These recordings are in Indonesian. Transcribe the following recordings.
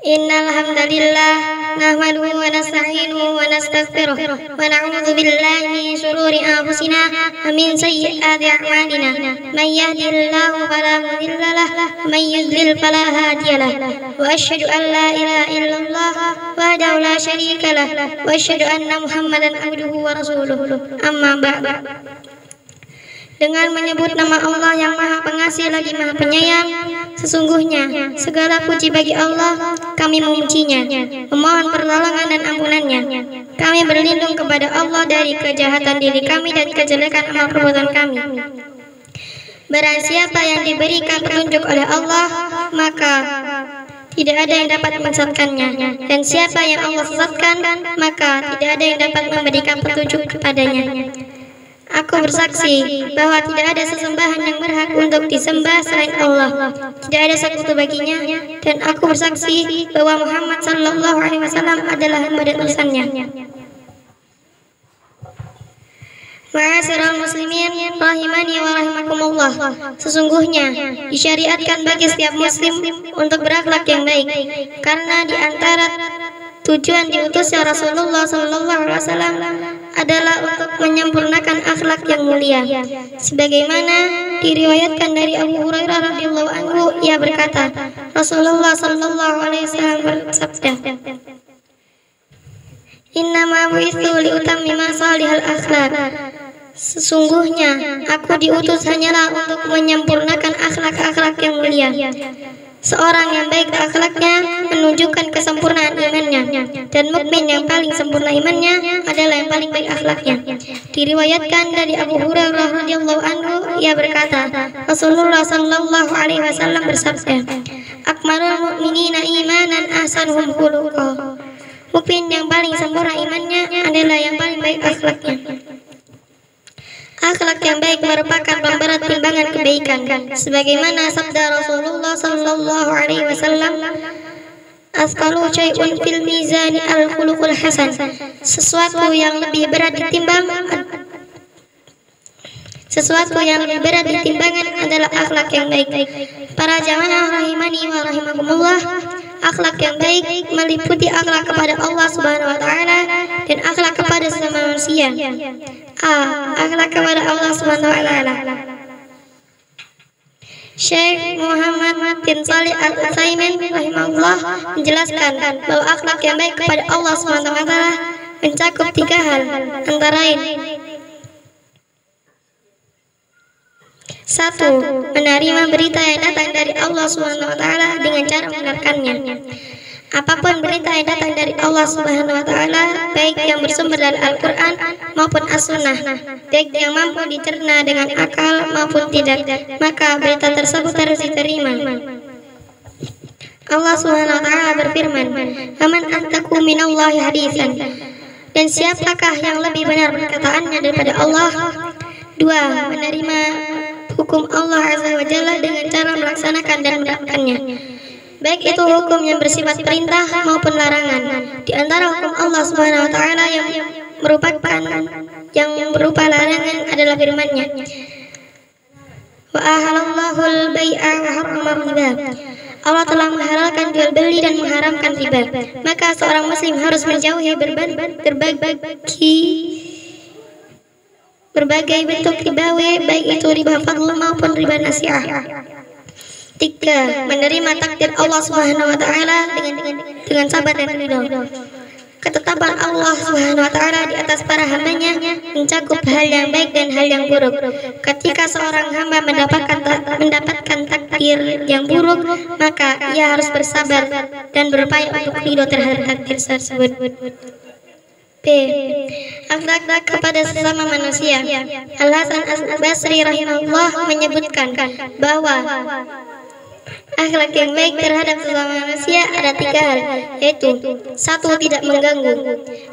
Innal hamdalillah nahmaduhu wa nasta'inuhu wa nastaghfiruh wa na'udzu billahi min shururi anfusina wa min sayyiati a'malina. Man yahdihillahu fala mudilla lahu wa man yudlil fala hadiya lahu. Wa asyhadu an la ilaha illallah wahdahu la syarika lahu wa asyhadu anna Muhammadan abduhu wa rasuluh. Amma ba'du. Dengan menyebut nama Allah yang Maha Pengasih lagi Maha Penyayang, sesungguhnya segala puji bagi Allah, kami memujinya, memohon pertolongan dan ampunannya. Kami berlindung kepada Allah dari kejahatan diri kami dan kejelekan amal perbuatan kami. Barang siapa yang diberikan petunjuk oleh Allah, maka tidak ada yang dapat menyesatkannya, dan siapa yang Allah sesatkan, maka tidak ada yang dapat memberikan petunjuk kepadanya. Aku bersaksi bahwa tidak ada sesembahan yang berhak untuk disembah selain Allah. Tidak ada sekutu baginya, dan aku bersaksi bahwa Muhammad sallallahu alaihi wasallam adalah hamba dan utusannya. Ma'asyiral muslimin rahimani wa rahimakumullah. Sesungguhnya disyariatkan bagi setiap muslim untuk berakhlak yang baik, karena di antara tujuan diutusnya Rasulullah sallallahu alaihi wasallam adalah untuk menyempurnakan akhlak yang mulia. Sebagaimana diriwayatkan dari Abu Hurairah radhiyallahu anhu, ia berkata, Rasulullah sallallahu alaihi wasallam bersabda, "Innama bu'itsu liutammima shalihal akhlak." Sesungguhnya aku diutus hanyalah untuk menyempurnakan akhlak-akhlak yang mulia. Seorang yang baik akhlaknya menunjukkan kesempurnaan imannya, dan mukmin yang paling sempurna imannya adalah yang paling baik akhlaknya. Diriwayatkan dari Abu Hurairah radhiyallahu anhu, ia berkata, Rasulullah sallallahu alaihi wasallam bersabda, "Akmalul mu'minina imanan ahsanuhum khuluqa." Mukmin yang paling sempurna imannya adalah yang paling baik akhlaknya. Akhlak yang baik merupakan pemberat timbangan kebaikan, sebagaimana sabda Rasulullah sallallahu alaihi wasallam, "Asqalu syai'un fil mizani al-khuluqul hasan." Sesuatu yang lebih berat ditimbangan adalah akhlak yang baik. Para jamaah rahimani wa rahimakumullah, akhlak yang baik meliputi akhlak kepada Allah Subhanahu wa taala dan akhlak kepada sesama manusia. Akhlak kepada Allah Subhanahu wa taala. Syekh Muhammad bin Shalih Al-Utsaimin rahimahullah menjelaskan bahwa akhlak yang baik kepada Allah Subhanahu wa taala mencakup 3 hal, antara lain: 1. Menerima berita yang datang dari Allah Subhanahu wa taala dengan cara membenarkannya. Apapun berita yang datang dari Allah Subhanahu wa taala, baik yang bersumber dari Al-Qur'an maupun As-Sunnah, baik yang mampu dicerna dengan akal maupun tidak, maka berita tersebut harus diterima. Allah Subhanahu wa taala berfirman, "Faman antaku minallahi hadisan." Dan siapakah yang lebih benar perkataannya daripada Allah? 2. Menerima hukum Allah Azza wa Jalla dengan cara melaksanakan dan menerapkannya, baik itu hukum yang bersifat perintah maupun larangan. Di antara hukum Allah Subhanahu wa taala yang berupa larangan adalah firman-Nya, "Wa ahalallahu al-bai'a wa harrama riba." Allah telah menghalalkan jual beli dan mengharamkan riba. Maka seorang muslim harus menjauhi berbagai bentuk ribawi, baik itu riba fadl maupun riba nasi'ah. 3. Menerima takdir Allah Subhanahu wa taala dengan sabar dan ridho. Ketetapan Allah Subhanahu wa taala di atas para hambanya mencakup hal yang baik dan hal yang buruk. Ketika seorang hamba mendapatkan takdir yang buruk, maka ia harus bersabar dan berupaya untuk ridho terhadap takdir tersebut. B. Akhlak kepada sesama manusia. Al-Hasan Al-Basri rahimahullah menyebutkan bahwa akhlak yang baik terhadap sesama manusia ada 3 hal, yaitu 1. Tidak mengganggu.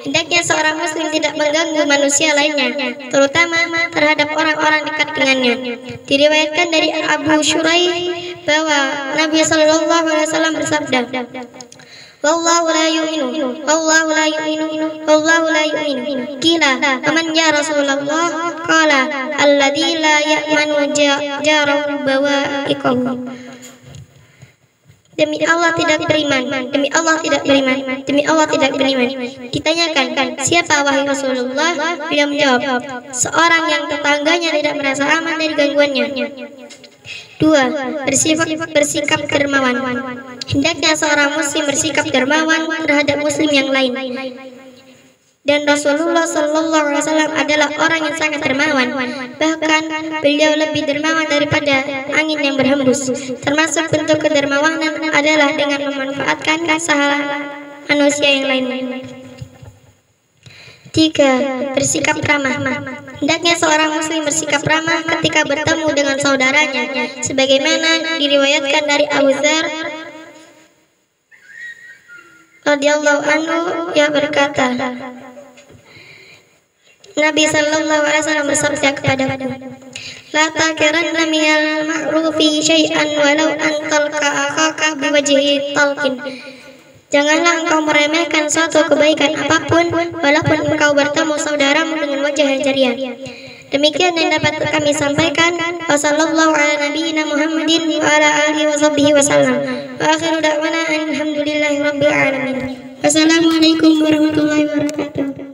Hendaknya seorang muslim tidak mengganggu manusia lainnya, terutama terhadap orang-orang dekat dengannya. Diriwayatkan dari Abu Shuraih bahwa Nabi sallallahu alaihi wasallam bersabda, "Wallahu la yu'minu, wallahu la yu'minu, wallahu la yu'minu." Qila, "Faman ya Rasulullah?" Qala, "Alladzi la ya'manu jarahu bawa'iqahu." Demi Allah tidak beriman, demi Allah tidak beriman, demi Allah tidak beriman. Ditanyakan, siapa wahai Rasulullah? Beliau menjawab, seorang yang tetangganya tidak merasa aman dari gangguannya. 2. Bersikap dermawan. Hendaknya seorang muslim bersikap dermawan terhadap muslim yang lain. Dan Rasulullah SAW adalah orang yang sangat dermawan. Bahkan beliau lebih dermawan daripada angin yang berhembus. Termasuk bentuk kedermawanan adalah dengan memanfaatkan kesalahan manusia yang lain. 3. Bersikap ramah. Hendaknya seorang muslim bersikap ramah ketika bertemu dengan saudaranya, sebagaimana diriwayatkan dari Abu Dzar radhiyallahu anhu, ia berkata, Nabi sallallahu alaihi wasallam bersabda kepadaku, la takiranna minal ma'rufi syai'an walau an talqa akhaka biwajhi talqin. Janganlah engkau meremehkan suatu kebaikan apapun walaupun engkau bertemu saudaramu dengan wajah yang ceria. Demikian yang dapat kami sampaikan. Wassallallahu ala nabiyyina Muhammadin wa ala alihi washabbihi wasallam. Wa akhiru da'wana alhamdulillahi rabbil alamin. Wassalamualaikum warahmatullahi wabarakatuh.